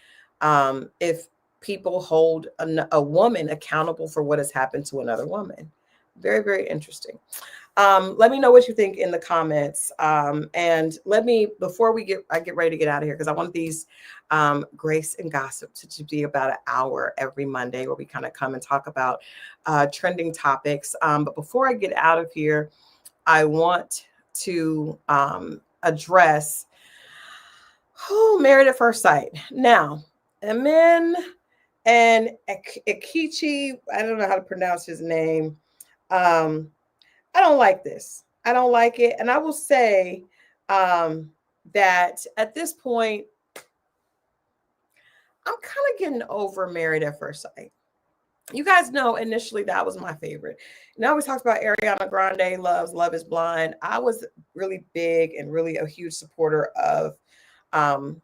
A: if people hold a woman accountable for what has happened to another woman. Very, very interesting. Let me know what you think in the comments. And let me, before I get ready to get out of here, because I want these Grace and Gossip to be about an hour every Monday where we kind of come and talk about trending topics. But before I get out of here, I want to address Married at First Sight. Now, Amin and Akichi, I don't know how to pronounce his name. I don't like this. I don't like it. And I will say that at this point, I'm kind of getting over Married at First Sight. You guys know initially that was my favorite. Now we talked about Ariana Grande loves Love is Blind. I was really big and really a huge supporter of um,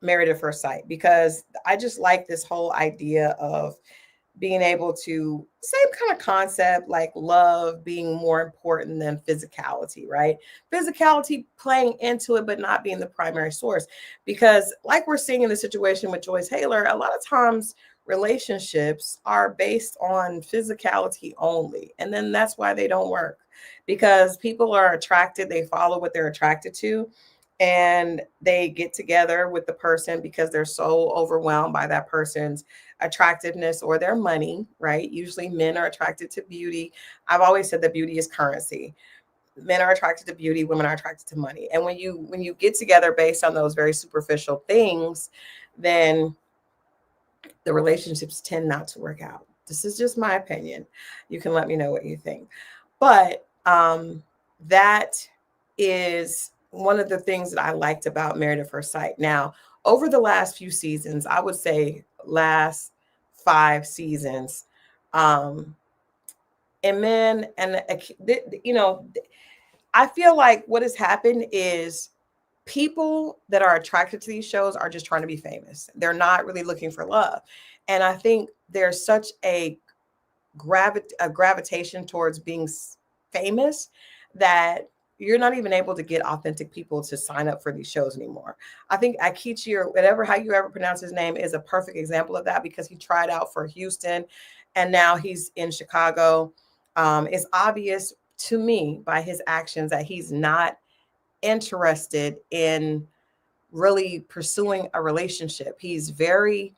A: Married at First Sight because I just like this whole idea of being able to, same kind of concept, like love being more important than physicality, right? Physicality playing into it, but not being the primary source. Because like we're seeing in the situation with Joy Taylor, a lot of times relationships are based on physicality only. And then that's why they don't work, because people are attracted, they follow what they're attracted to, and they get together with the person because they're so overwhelmed by that person's attractiveness or their money, right? Usually men are attracted to beauty. I've always said that beauty is currency. Men are attracted to beauty, women are attracted to money. And when you get together based on those very superficial things, then the relationships tend not to work out. This is just my opinion. You can let me know what you think. But that is one of the things that I liked about Married at First Sight. Now, over the last few seasons, I would say last 5 seasons, and men and I feel like what has happened is people that are attracted to these shows are just trying to be famous. They're not really looking for love. And I think there's such a gravitation towards being famous that you're not even able to get authentic people to sign up for these shows anymore. I think Akichi, or whatever, how you ever pronounce his name, is a perfect example of that, because he tried out for Houston and now he's in Chicago. It's obvious to me by his actions that he's not interested in really pursuing a relationship. He's very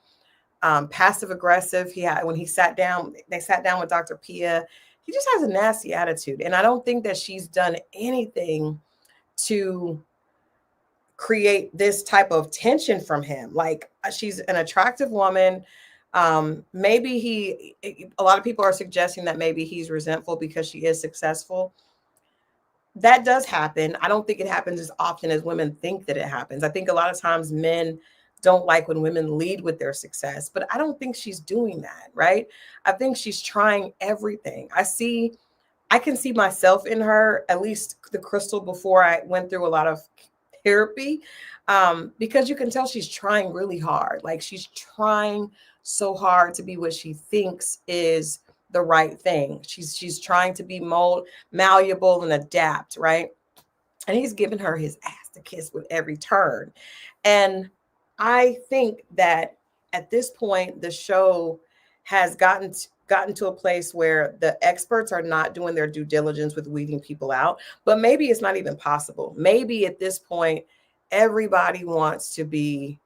A: passive aggressive. When he sat down, they sat down with Dr. Pia. He just has a nasty attitude, and I don't think that she's done anything to create this type of tension from him. Like, she's an attractive woman. Maybe a lot of people are suggesting that maybe he's resentful because she is successful. That does happen. I don't think it happens as often as women think that it happens. I think a lot of times men don't like when women lead with their success, but I don't think she's doing that, right? I think she's trying everything. I can see myself in her, at least the Christal, before I went through a lot of therapy, because you can tell she's trying really hard. Like, she's trying so hard to be what she thinks is the right thing. She's trying to be malleable and adapt, right? And he's giving her his ass to kiss with every turn. And I think that at this point, the show has gotten to a place where the experts are not doing their due diligence with weeding people out. But maybe it's not even possible. Maybe at this point, everybody wants to be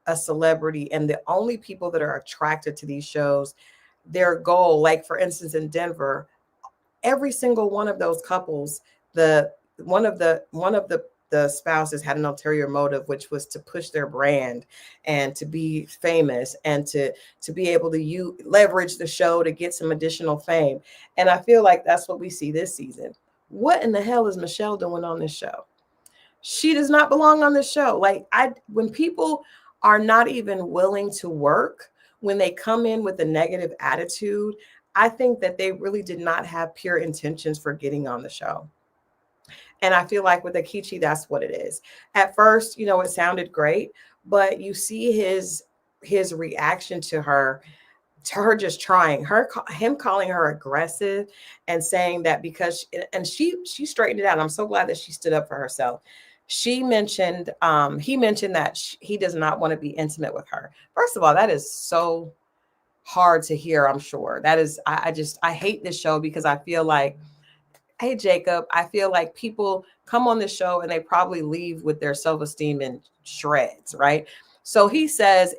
A: a celebrity, and the only people that are attracted to these shows, their goal, like for instance in Denver, every single one of those couples, one of the spouses had an ulterior motive, which was to push their brand and to be famous and to be able to leverage the show to get some additional fame. And I feel like that's what we see this season. What in the hell is Michelle doing on this show? She does not belong on this show. Like, when people are not even willing to work, when they come in with a negative attitude, I think that they really did not have pure intentions for getting on the show. And I feel like with Akichi, that's what it is. At first, it sounded great, but you see his reaction to her just trying him calling her aggressive and saying that because, and she straightened it out. I'm so glad that she stood up for herself. He mentioned that he does not want to be intimate with her. First of all, that is so hard to hear. I'm sure that is, I hate this show because I feel like, hey, Jacob, I feel like people come on the show and they probably leave with their self-esteem in shreds, right? So he says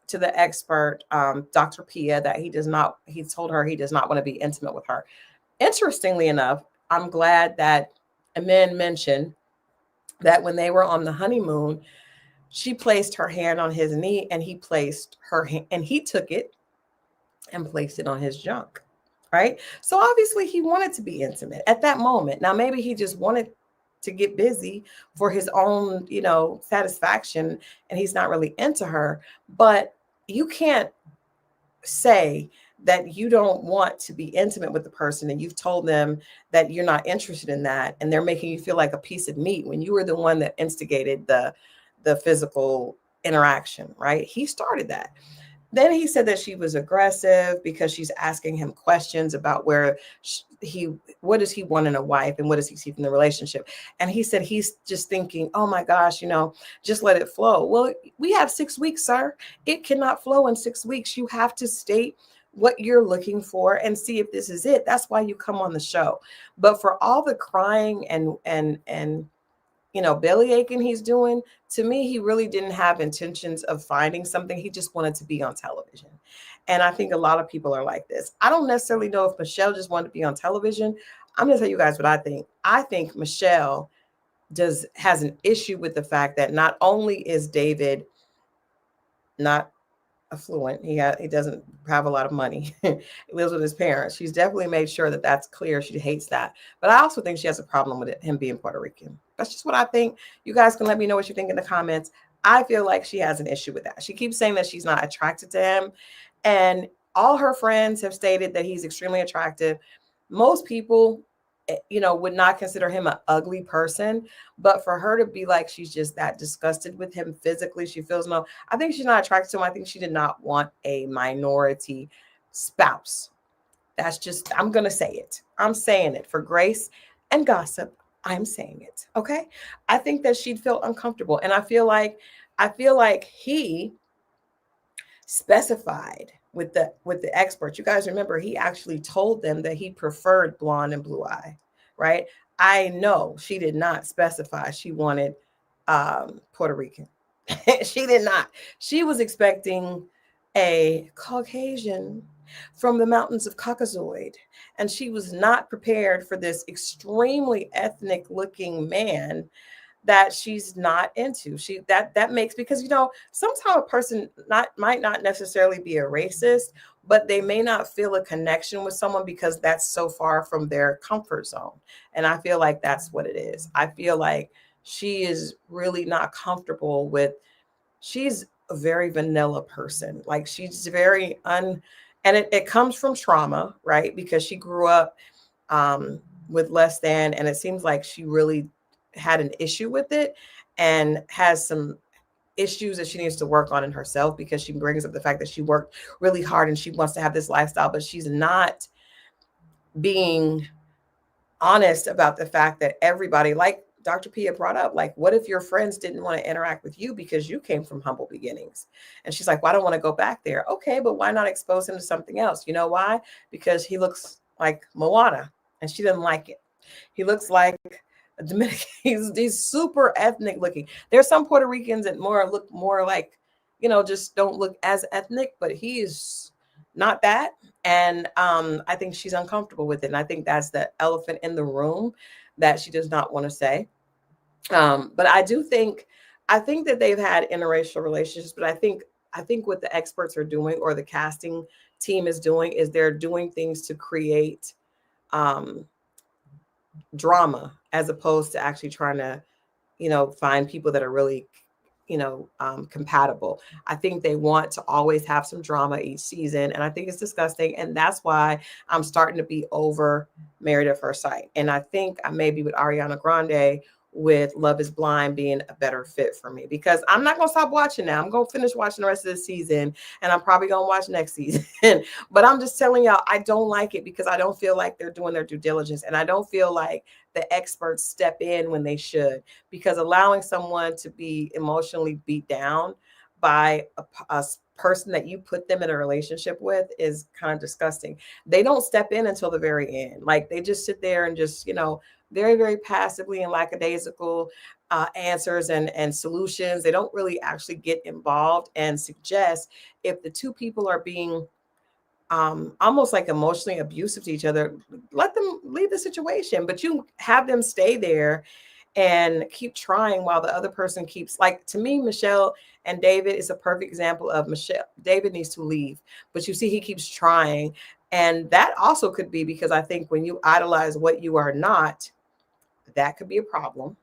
A: to the expert, Dr. Pia, that he told her he does not want to be intimate with her. Interestingly enough, I'm glad that Amin mentioned that when they were on the honeymoon, she placed her hand on his knee and he placed her hand, and he took it and placed it on his junk, right? So obviously he wanted to be intimate at that moment. Now, maybe he just wanted to get busy for his own, satisfaction, and he's not really into her. But you can't say that you don't want to be intimate with the person and you've told them that you're not interested in that, and they're making you feel like a piece of meat when you were the one that instigated the physical interaction, right? He started that. Then he said that she was aggressive because she's asking him questions about what does he want in a wife and what does he see from the relationship. And he said he's just thinking, oh my gosh, just let it flow. Well, we have 6 weeks, sir. It cannot flow in 6 weeks. You have to state what you're looking for and see if this is it. That's why you come on the show. But for all the crying and belly aching he's doing, to me, he really didn't have intentions of finding something. He just wanted to be on television. And I think a lot of people are like this. I don't necessarily know if Michelle just wanted to be on television. I'm going to tell you guys what I think. I think Michelle has an issue with the fact that not only is David not affluent, he doesn't have a lot of money. He lives with his parents. She's definitely made sure that that's clear. She hates that. But I also think she has a problem with him being Puerto Rican. That's just what I think. You guys can let me know what you think in the comments. I feel like she has an issue with that. She keeps saying that she's not attracted to him. And all her friends have stated that he's extremely attractive. Most people, would not consider him an ugly person. But for her to be like she's just that disgusted with him physically, she feels no. I think she's not attracted to him. I think she did not want a minority spouse. That's just, I'm going to say it. I'm saying it for grace and gossip. I'm saying it. Okay. I think that she'd feel uncomfortable. And I feel like he specified with the experts. You guys remember he actually told them that he preferred blonde and blue eye, right? I know she did not specify she wanted Puerto Rican. She did not. She was expecting a Caucasian from the mountains of Caucasoid, and she was not prepared for this extremely ethnic looking man that she's not into. She that makes, because sometimes a person not might not necessarily be a racist, but they may not feel a connection with someone because that's so far from their comfort zone. And I feel like that's what it is. I feel like she is really not comfortable with, she's a very vanilla person. Like she's very and it comes from trauma, right? Because she grew up with less than, and it seems like she really had an issue with it and has some issues that she needs to work on in herself, because she brings up the fact that she worked really hard and she wants to have this lifestyle, but she's not being honest about the fact that everybody, like Dr. Pia brought up, like, what if your friends didn't want to interact with you because you came from humble beginnings? And she's like, well, I don't want to go back there. Okay, but why not expose him to something else? You know why? Because he looks like Moana and she doesn't like it. He looks like a Dominican. He's super ethnic looking. There's some Puerto Ricans that look more like, just don't look as ethnic, but he's not that. And I think she's uncomfortable with it. And I think that's the elephant in the room that she does not want to say. But I think that they've had interracial relationships, but I think what the experts are doing, or the casting team is doing, is they're doing things to create um, drama, as opposed to actually trying to, find people that are really, compatible. I think they want to always have some drama each season, and I think it's disgusting. And that's why I'm starting to be over Married at First Sight. And I think I may be with Ariana Grande with Love is Blind being a better fit for me, because I'm not going to stop watching now. I'm going to finish watching the rest of the season, and I'm probably going to watch next season. But I'm just telling y'all, I don't like it because I don't feel like they're doing their due diligence, and I don't feel like the experts step in when they should, because allowing someone to be emotionally beat down by a person that you put them in a relationship with is kind of disgusting. They don't step in until the very end. Like they just sit there and just, very, very passively and lackadaisical answers and solutions. They don't really actually get involved and suggest, if the two people are being almost like emotionally abusive to each other, let them leave the situation. But you have them stay there and keep trying while the other person keeps, like, to me, Michelle and David is a perfect example of Michelle. David needs to leave, but you see, he keeps trying. And that also could be because I think when you idolize what you are not, that could be a problem.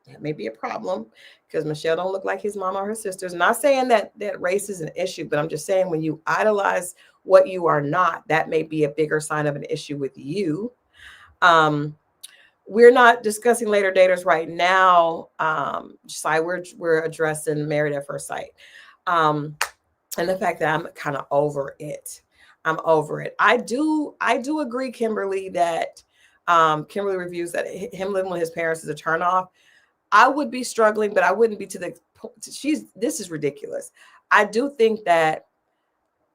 A: That may be a problem, because Michelle don't look like his mom or her sisters. Not saying that race is an issue, but I'm just saying when you idolize what you are not, that may be a bigger sign of an issue with you. Um, we're not discussing later daters right now. We're addressing Married at First Sight, and the fact that I'm kind of over it. I'm over it. I do agree, Kimberly, that Kimberly reviews that him living with his parents is a turnoff. I would be struggling, but I wouldn't be to the this is ridiculous. I do think that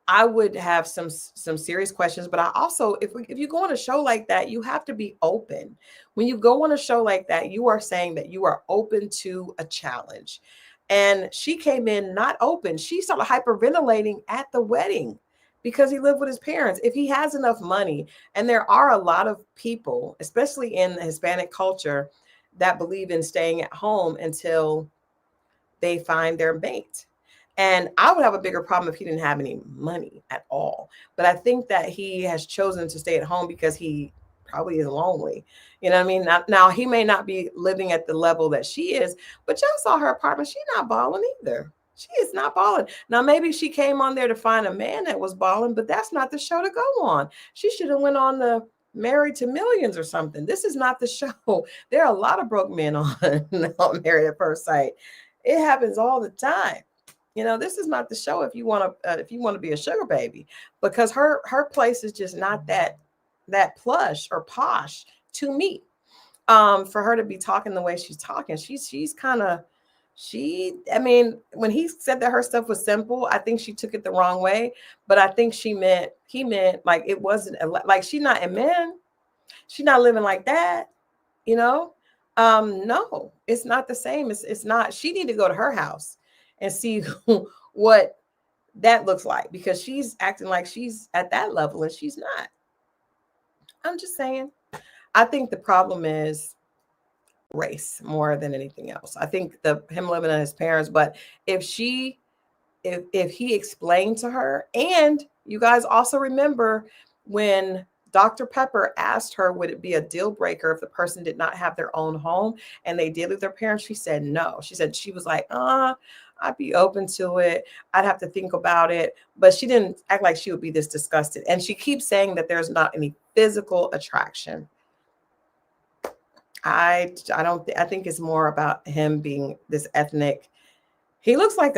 A: I would have some serious questions, but I also, if you go on a show like that, you have to be open. When you go on a show like that, you are saying that you are open to a challenge. And she came in not open. She started hyperventilating at the wedding because he lived with his parents. If he has enough money, and there are a lot of people, especially in the Hispanic culture, that believe in staying at home until they find their mate. And I would have a bigger problem if he didn't have any money at all. But I think that he has chosen to stay at home because he probably is lonely. You know what I mean? Now he may not be living at the level that she is, but y'all saw her apartment. She's not balling either. She is not balling. Now, maybe she came on there to find a man that was balling, but that's not the show to go on. She should have went on the Married to Millions or something. This is not the show. There are a lot of broke men on, on Married at First Sight. It happens all the time. This is not the show if you want to be a sugar baby, because her place is just not that plush or posh to me. for her to be talking the way she's talking. She's kind of I mean, when he said that her stuff was simple, I think she took it the wrong way. But I think he meant like it wasn't like she's not, and man, she's not living like that, you know. No, it's not the same. It's not. She need to go to her house and see what that looks like, because she's acting like she's at that level and she's not. I'm just saying. I think the problem is race more than anything else. I think him living in his parents, but if he explained to her, and you guys also remember when Dr. Pepper asked her, would it be a deal breaker if the person did not have their own home and they did leave their parents? She said no. She was like, I'd be open to it. I'd have to think about it. But she didn't act like she would be this disgusted. And she keeps saying that there's not any physical attraction. I think it's more about him being this ethnic. He looks like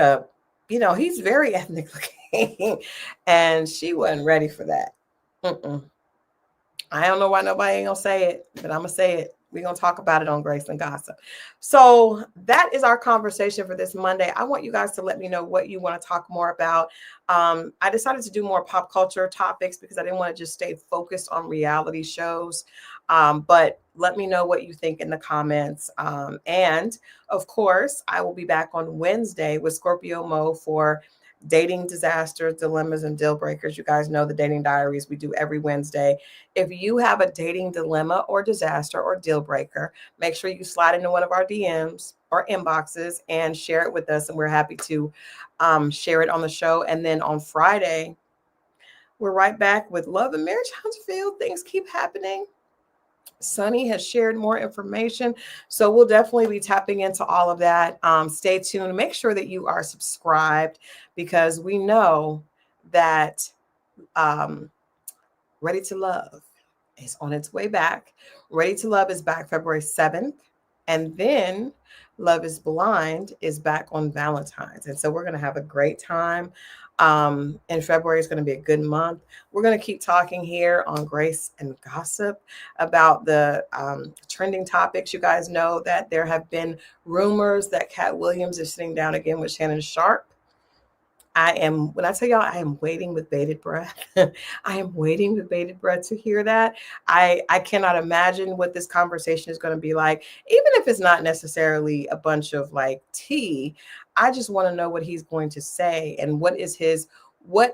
A: he's very ethnic looking, and she wasn't ready for that. I don't know why nobody ain't gonna say it, but I'm gonna say it. We're gonna talk about it on Grace and Gossip. So that is our conversation for this Monday. I want you guys to let me know what you want to talk more about. I decided to do more pop culture topics because I didn't want to just stay focused on reality shows. But let me know what you think in the comments. And of course, I will be back on Wednesday with Scorpio Mo for dating disasters, dilemmas, and deal breakers. You guys know the dating diaries we do every Wednesday. If you have a dating dilemma or disaster or deal breaker, make sure you slide into one of our DMs or inboxes and share it with us. And we're happy to share it on the show. And then on Friday, we're right back with Love and Marriage Huntsville. Things keep happening. Sunny has shared more information, so we'll definitely be tapping into all of that. Stay tuned. Make sure that you are subscribed, because we know that Ready to Love is on its way back. Ready to Love is back February 7th, and then Love is Blind is back on Valentine's. And so we're going to have a great time. And February is going to be a good month. We're going to keep talking here on Grace and Gossip about the trending topics. You guys know that there have been rumors that Cat Williams is sitting down again with Shannon Sharp. When I tell y'all, I am waiting with bated breath. I am waiting with bated breath to hear that. I cannot imagine what this conversation is going to be like, even if it's not necessarily a bunch of like tea. I just want to know what he's going to say and what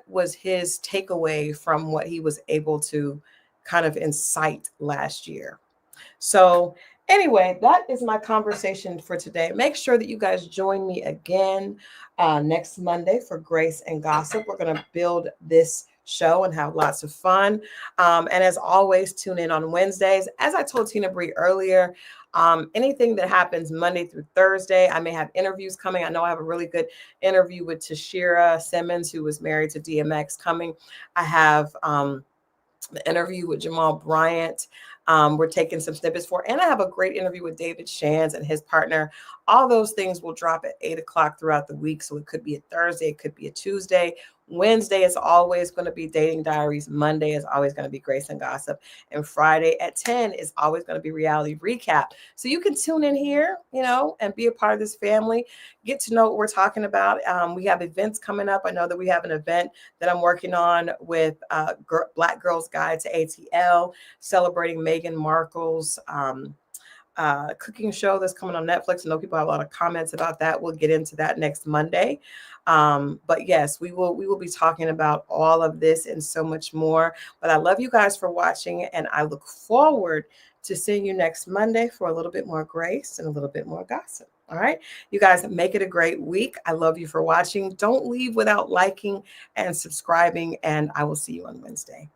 A: was his takeaway from what he was able to kind of incite last year. So anyway, that is my conversation for today. Make sure that you guys join me again next Monday for Grace and Gossip. We're going to build this show and have lots of fun. And as always, tune in on Wednesdays. As I told Tina Bree earlier, anything that happens Monday through Thursday, I may have interviews coming. I know I have a really good interview with Tashira Simmons, who was married to DMX, coming. I have the interview with Jamal Bryant. We're taking some snippets for, and I have a great interview with David Shands and his partner. All those things will drop at 8 o'clock throughout the week. So it could be a Thursday, it could be a Tuesday. Wednesday is always going to be Dating Diaries. Monday is always going to be Grace and Gossip. And Friday at 10 is always going to be Reality Recap. So you can tune in here, and be a part of this family. Get to know what we're talking about. We have events coming up. I know that we have an event that I'm working on with Black Girls Guide to ATL, celebrating Meghan Markle's cooking show that's coming on Netflix. I know people have a lot of comments about that. We'll get into that next Monday. But yes, we will be talking about all of this and so much more. But I love you guys for watching, and I look forward to seeing you next Monday for a little bit more grace and a little bit more gossip. All right. You guys make it a great week. I love you for watching. Don't leave without liking and subscribing, and I will see you on Wednesday.